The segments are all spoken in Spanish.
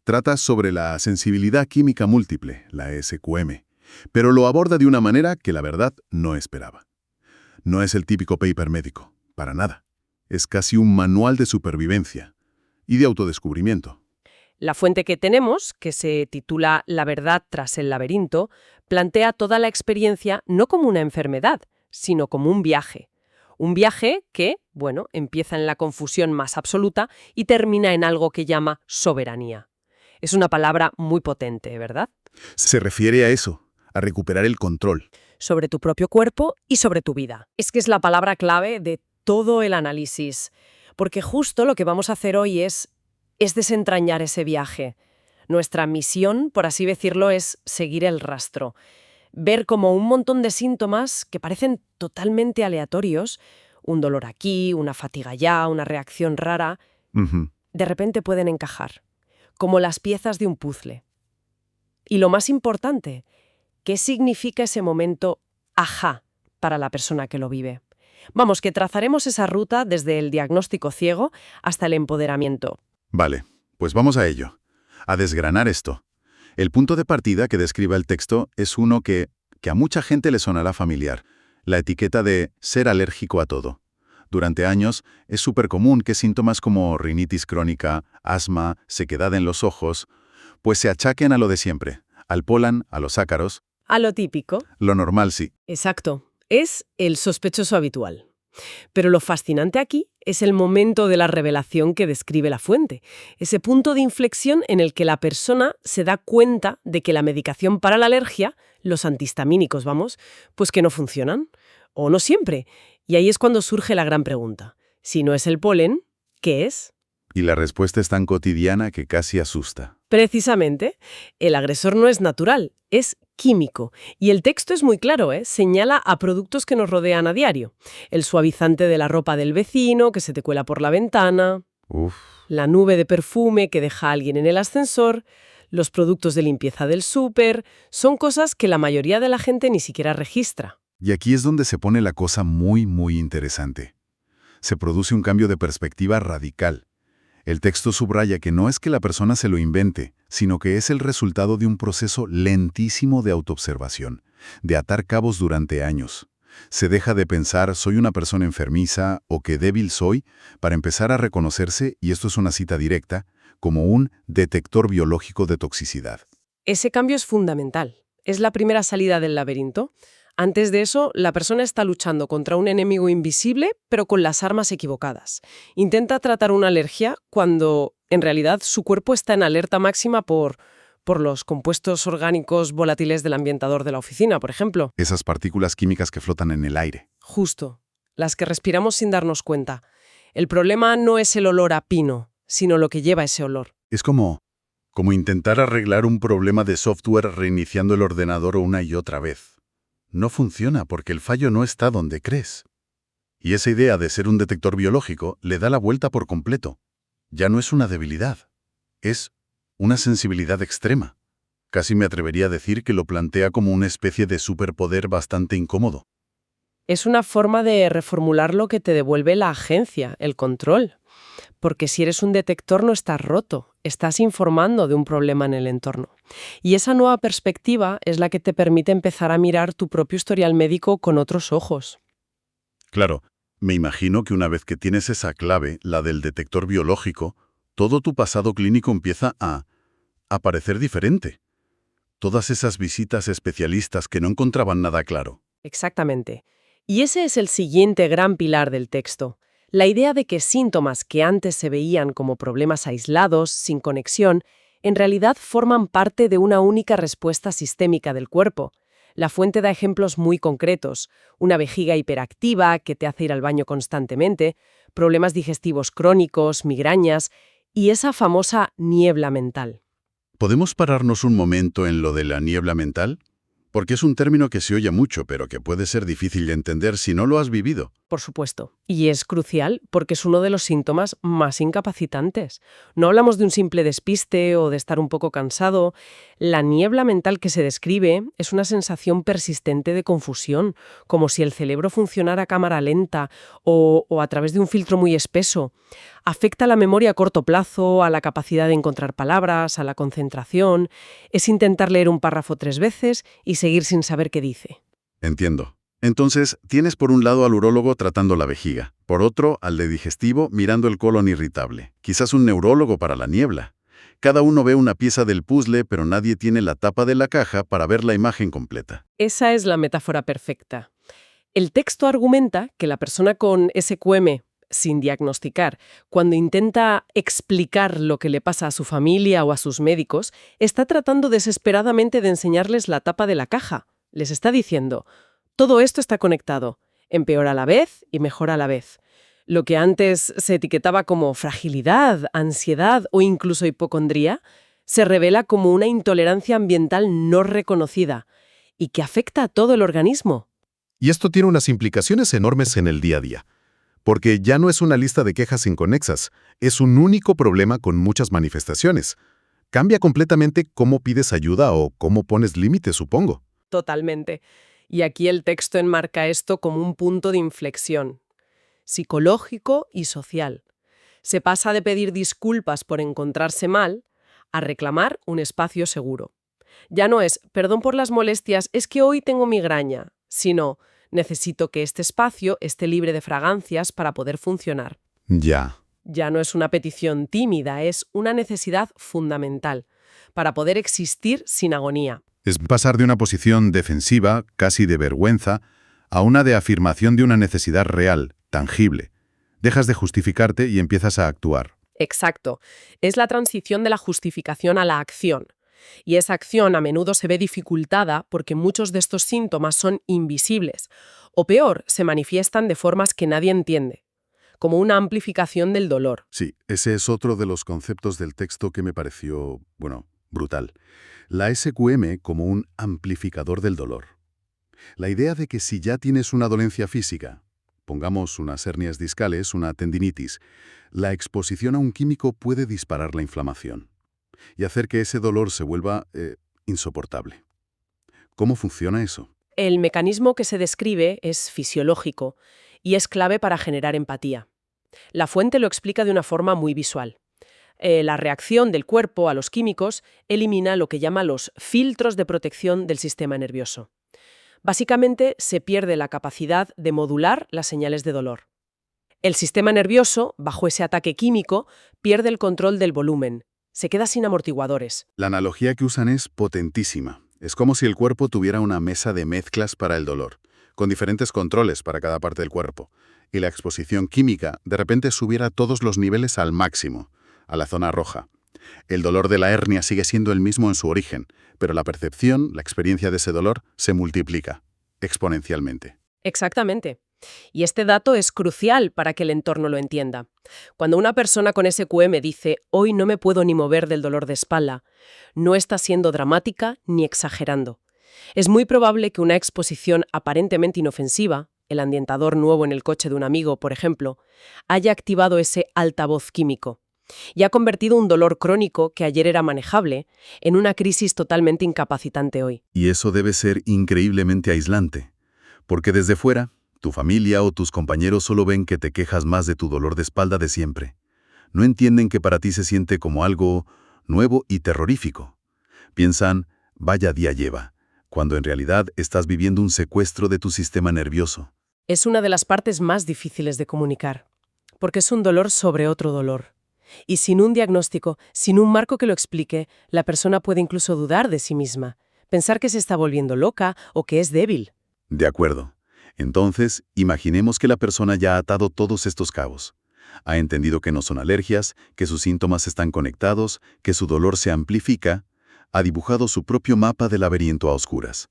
Trata sobre la sensibilidad química múltiple, la SQM, pero lo aborda de una manera que la verdad no esperaba. No es el típico paper médico, para nada. Es casi un manual de supervivencia y de autodescubrimiento. La fuente que tenemos, que se titula La verdad tras el laberinto, plantea toda la experiencia no como una enfermedad, sino como un viaje. Un viaje que, bueno, empieza en la confusión más absoluta y termina en algo que llama soberanía. Es una palabra muy potente, ¿verdad? Se refiere a eso, a recuperar el control. Sobre tu propio cuerpo y sobre tu vida. Es que es la palabra clave de todo el análisis, porque justo lo que vamos a hacer hoy es desentrañar ese viaje. Nuestra misión, por así decirlo, es seguir el rastro. Ver como un montón de síntomas que parecen totalmente aleatorios, un dolor aquí, una fatiga allá, una reacción rara, de repente pueden encajar, como las piezas de un puzzle. Y lo más importante, ¿qué significa ese momento ajá para la persona que lo vive? Vamos, que trazaremos esa ruta desde el diagnóstico ciego hasta el empoderamiento. Vale, pues vamos a ello, a desgranar esto. El punto de partida que describe el texto es uno que a mucha gente le sonará familiar, la etiqueta de ser alérgico a todo. Durante años es súper común que síntomas como rinitis crónica, asma, sequedad en los ojos, pues se achaquen a lo de siempre, al polen, a los ácaros. A lo típico. Lo normal sí. Exacto. Es el sospechoso habitual. Pero lo fascinante aquí es el momento de la revelación que describe la fuente, ese punto de inflexión en el que la persona se da cuenta de que la medicación para la alergia, los antihistamínicos, vamos, pues que no funcionan, o no siempre. Y ahí es cuando surge la gran pregunta. Si no es el polen, ¿qué es? Y la respuesta es tan cotidiana que casi asusta. Precisamente, el agresor no es natural, es químico. Y el texto es muy claro, señala a productos que nos rodean a diario. El suavizante de la ropa del vecino que se te cuela por la ventana, la nube de perfume que deja a alguien en el ascensor, los productos de limpieza del súper, son cosas que la mayoría de la gente ni siquiera registra. Y aquí es donde se pone la cosa muy, muy interesante. Se produce un cambio de perspectiva radical. El texto subraya que no es que la persona se lo invente, sino que es el resultado de un proceso lentísimo de autoobservación, de atar cabos durante años. Se deja de pensar «soy una persona enfermiza» o «qué débil soy» para empezar a reconocerse, y esto es una cita directa, como un detector biológico de toxicidad. Ese cambio es fundamental. Es la primera salida del laberinto. Antes de eso, la persona está luchando contra un enemigo invisible, pero con las armas equivocadas. Intenta tratar una alergia cuando, en realidad, su cuerpo está en alerta máxima por los compuestos orgánicos volátiles del ambientador de la oficina, por ejemplo. Esas partículas químicas que flotan en el aire. Justo. Las que respiramos sin darnos cuenta. El problema no es el olor a pino, sino lo que lleva ese olor. Es como intentar arreglar un problema de software reiniciando el ordenador una y otra vez. No funciona porque el fallo no está donde crees. Y esa idea de ser un detector biológico le da la vuelta por completo. Ya no es una debilidad, es una sensibilidad extrema. Casi me atrevería a decir que lo plantea como una especie de superpoder bastante incómodo. Es una forma de reformular lo que te devuelve la agencia, el control. Porque si eres un detector no estás roto, estás informando de un problema en el entorno. Y esa nueva perspectiva es la que te permite empezar a mirar tu propio historial médico con otros ojos. Claro, me imagino que una vez que tienes esa clave, la del detector biológico, todo tu pasado clínico empieza a parecer diferente. Todas esas visitas a especialistas que no encontraban nada claro. Exactamente. Y ese es el siguiente gran pilar del texto. La idea de que síntomas que antes se veían como problemas aislados, sin conexión, en realidad forman parte de una única respuesta sistémica del cuerpo. La fuente da ejemplos muy concretos: una vejiga hiperactiva que te hace ir al baño constantemente, problemas digestivos crónicos, migrañas y esa famosa niebla mental. ¿Podemos pararnos un momento en lo de la niebla mental? Porque es un término que se oye mucho, pero que puede ser difícil de entender si no lo has vivido. por supuesto. Y es crucial porque es uno de los síntomas más incapacitantes. No hablamos de un simple despiste o de estar un poco cansado. La niebla mental que se describe es una sensación persistente de confusión, como si el cerebro funcionara a cámara lenta o a través de un filtro muy espeso. Afecta a la memoria a corto plazo, a la capacidad de encontrar palabras, a la concentración. Es intentar leer un párrafo 3 veces y seguir sin saber qué dice. Entiendo. Entonces, tienes por un lado al urólogo tratando la vejiga, por otro al de digestivo mirando el colon irritable, quizás un neurólogo para la niebla. Cada uno ve una pieza del puzzle, pero nadie tiene la tapa de la caja para ver la imagen completa. Esa es la metáfora perfecta. El texto argumenta que la persona con SQM, sin diagnosticar, cuando intenta explicar lo que le pasa a su familia o a sus médicos, está tratando desesperadamente de enseñarles la tapa de la caja. Les está diciendo: todo esto está conectado, empeora a la vez y mejora a la vez. Lo que antes se etiquetaba como fragilidad, ansiedad o incluso hipocondría, se revela como una intolerancia ambiental no reconocida y que afecta a todo el organismo. Y esto tiene unas implicaciones enormes en el día a día, porque ya no es una lista de quejas inconexas, es un único problema con muchas manifestaciones. Cambia completamente cómo pides ayuda o cómo pones límites, supongo. Totalmente. Y aquí el texto enmarca esto como un punto de inflexión psicológico y social. Se pasa de pedir disculpas por encontrarse mal a reclamar un espacio seguro. Ya no es perdón por las molestias, es que hoy tengo migraña, sino necesito que este espacio esté libre de fragancias para poder funcionar. Ya. Ya no es una petición tímida, es una necesidad fundamental para poder existir sin agonía. Es pasar de una posición defensiva, casi de vergüenza, a una de afirmación de una necesidad real, tangible. Dejas de justificarte y empiezas a actuar. Exacto. Es la transición de la justificación a la acción. Y esa acción a menudo se ve dificultada porque muchos de estos síntomas son invisibles. O peor, se manifiestan de formas que nadie entiende, como una amplificación del dolor. Sí, ese es otro de los conceptos del texto que me pareció, brutal. La SQM como un amplificador del dolor. La idea de que si ya tienes una dolencia física, pongamos unas hernias discales, una tendinitis, la exposición a un químico puede disparar la inflamación y hacer que ese dolor se vuelva insoportable. ¿Cómo funciona eso? El mecanismo que se describe es fisiológico y es clave para generar empatía. La fuente lo explica de una forma muy visual. La reacción del cuerpo a los químicos elimina lo que llama los filtros de protección del sistema nervioso. Básicamente, se pierde la capacidad de modular las señales de dolor. El sistema nervioso, bajo ese ataque químico, pierde el control del volumen. Se queda sin amortiguadores. La analogía que usan es potentísima. Es como si el cuerpo tuviera una mesa de mezclas para el dolor, con diferentes controles para cada parte del cuerpo, y la exposición química de repente subiera todos los niveles al máximo, a la zona roja. El dolor de la hernia sigue siendo el mismo en su origen, pero la percepción, la experiencia de ese dolor, se multiplica exponencialmente. Exactamente. Y este dato es crucial para que el entorno lo entienda. Cuando una persona con SQM dice «hoy no me puedo ni mover del dolor de espalda», no está siendo dramática ni exagerando. Es muy probable que una exposición aparentemente inofensiva, el ambientador nuevo en el coche de un amigo, por ejemplo, haya activado ese altavoz químico y ha convertido un dolor crónico que ayer era manejable en una crisis totalmente incapacitante hoy. Y eso debe ser increíblemente aislante, porque desde fuera, tu familia o tus compañeros solo ven que te quejas más de tu dolor de espalda de siempre. No entienden que para ti se siente como algo nuevo y terrorífico. Piensan, vaya día lleva, cuando en realidad estás viviendo un secuestro de tu sistema nervioso. Es una de las partes más difíciles de comunicar, porque es un dolor sobre otro dolor. Y sin un diagnóstico, sin un marco que lo explique, la persona puede incluso dudar de sí misma, pensar que se está volviendo loca o que es débil. De acuerdo. Entonces, imaginemos que la persona ya ha atado todos estos cabos. Ha entendido que no son alergias, que sus síntomas están conectados, que su dolor se amplifica, ha dibujado su propio mapa del laberinto a oscuras.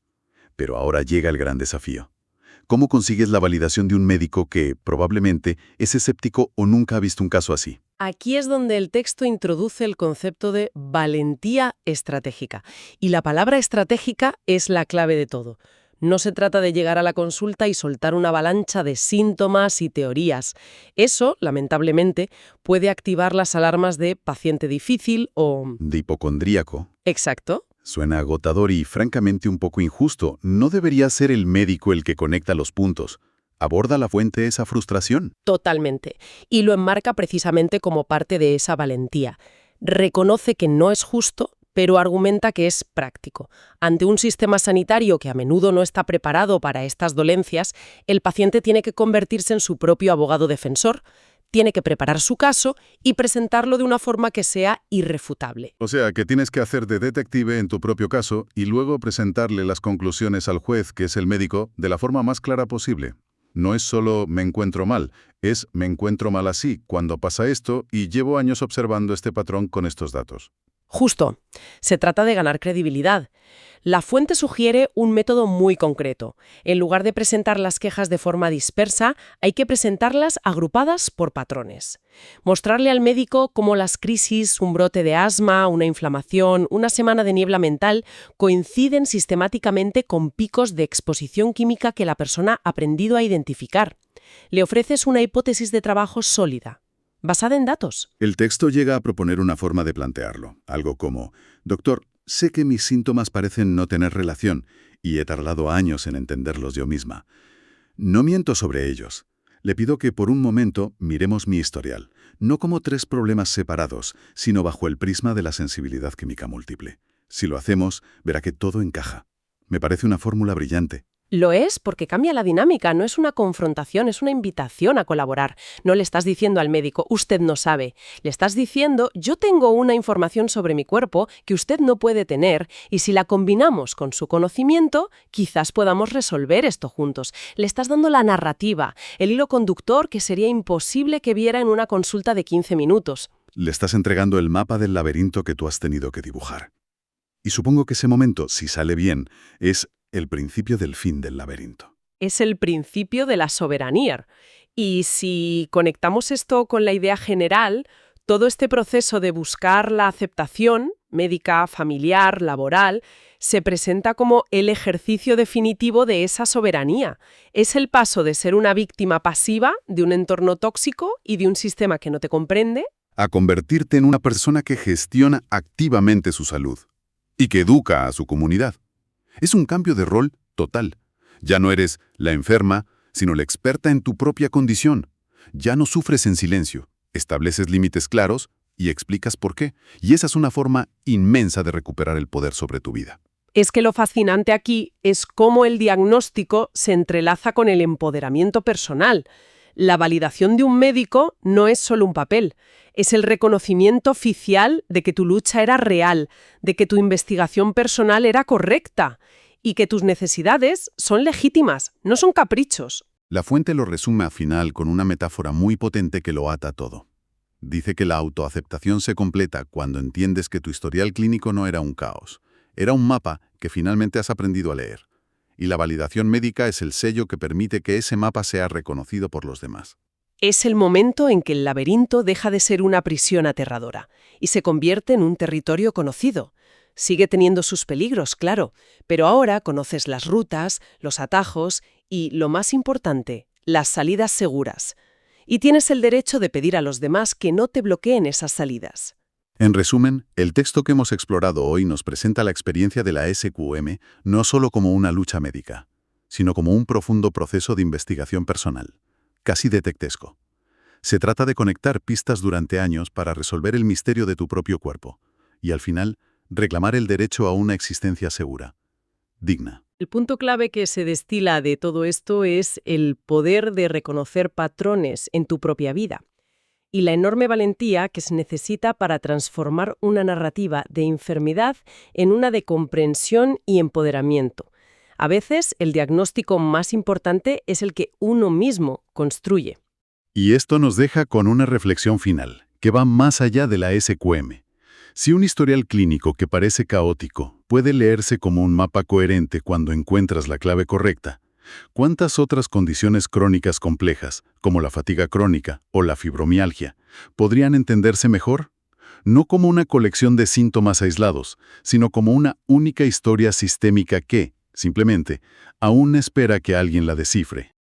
Pero ahora llega el gran desafío. ¿Cómo consigues la validación de un médico que, probablemente, es escéptico o nunca ha visto un caso así? Aquí es donde el texto introduce el concepto de valentía estratégica. Y la palabra estratégica es la clave de todo. No se trata de llegar a la consulta y soltar una avalancha de síntomas y teorías. Eso, lamentablemente, puede activar las alarmas de paciente difícil o... De hipocondríaco. Exacto. Suena agotador y francamente un poco injusto. No debería ser el médico el que conecta los puntos. ¿Aborda la fuente esa frustración? Totalmente. Y lo enmarca precisamente como parte de esa valentía. Reconoce que no es justo, pero argumenta que es práctico. Ante un sistema sanitario que a menudo no está preparado para estas dolencias, el paciente tiene que convertirse en su propio abogado defensor, tiene que preparar su caso y presentarlo de una forma que sea irrefutable. O sea, que tienes que hacer de detective en tu propio caso y luego presentarle las conclusiones al juez, que es el médico, de la forma más clara posible. No es solo me encuentro mal, es me encuentro mal así, cuando pasa esto y llevo años observando este patrón con estos datos. Justo. Se trata de ganar credibilidad. La fuente sugiere un método muy concreto. En lugar de presentar las quejas de forma dispersa, hay que presentarlas agrupadas por patrones. Mostrarle al médico cómo las crisis, un brote de asma, una inflamación, una semana de niebla mental, coinciden sistemáticamente con picos de exposición química que la persona ha aprendido a identificar. Le ofreces una hipótesis de trabajo sólida, basada en datos. El texto llega a proponer una forma de plantearlo, algo como, doctor, sé que mis síntomas parecen no tener relación y he tardado años en entenderlos yo misma. No miento sobre ellos. Le pido que por un momento miremos mi historial, no como 3 problemas separados, sino bajo el prisma de la sensibilidad química múltiple. Si lo hacemos, verá que todo encaja. Me parece una fórmula brillante. Lo es porque cambia la dinámica, no es una confrontación, es una invitación a colaborar. No le estás diciendo al médico, usted no sabe. Le estás diciendo, yo tengo una información sobre mi cuerpo que usted no puede tener y si la combinamos con su conocimiento, quizás podamos resolver esto juntos. Le estás dando la narrativa, el hilo conductor que sería imposible que viera en una consulta de 15 minutos. Le estás entregando el mapa del laberinto que tú has tenido que dibujar. Y supongo que ese momento, si sale bien, es el principio del fin del laberinto. Es el principio de la soberanía. Y si conectamos esto con la idea general, todo este proceso de buscar la aceptación médica, familiar, laboral, se presenta como el ejercicio definitivo de esa soberanía. Es el paso de ser una víctima pasiva de un entorno tóxico y de un sistema que no te comprende, a convertirte en una persona que gestiona activamente su salud y que educa a su comunidad. Es un cambio de rol total. Ya no eres la enferma, sino la experta en tu propia condición. Ya no sufres en silencio, estableces límites claros y explicas por qué. Y esa es una forma inmensa de recuperar el poder sobre tu vida. Es que lo fascinante aquí es cómo el diagnóstico se entrelaza con el empoderamiento personal. La validación de un médico no es solo un papel, es el reconocimiento oficial de que tu lucha era real, de que tu investigación personal era correcta y que tus necesidades son legítimas, no son caprichos. La fuente lo resume al final con una metáfora muy potente que lo ata todo. Dice que la autoaceptación se completa cuando entiendes que tu historial clínico no era un caos, era un mapa que finalmente has aprendido a leer. Y la validación médica es el sello que permite que ese mapa sea reconocido por los demás. Es el momento en que el laberinto deja de ser una prisión aterradora y se convierte en un territorio conocido. Sigue teniendo sus peligros, claro, pero ahora conoces las rutas, los atajos y, lo más importante, las salidas seguras. Y tienes el derecho de pedir a los demás que no te bloqueen esas salidas. En resumen, el texto que hemos explorado hoy nos presenta la experiencia de la SQM no solo como una lucha médica, sino como un profundo proceso de investigación personal, casi detectivesco. Se trata de conectar pistas durante años para resolver el misterio de tu propio cuerpo y, al final, reclamar el derecho a una existencia segura, digna. El punto clave que se destila de todo esto es el poder de reconocer patrones en tu propia vida y la enorme valentía que se necesita para transformar una narrativa de enfermedad en una de comprensión y empoderamiento. A veces, el diagnóstico más importante es el que uno mismo construye. Y esto nos deja con una reflexión final, que va más allá de la SQM. Si un historial clínico que parece caótico puede leerse como un mapa coherente cuando encuentras la clave correcta, ¿cuántas otras condiciones crónicas complejas, como la fatiga crónica o la fibromialgia, podrían entenderse mejor? No como una colección de síntomas aislados, sino como una única historia sistémica que, Simplemente, aún espera que alguien la descifre.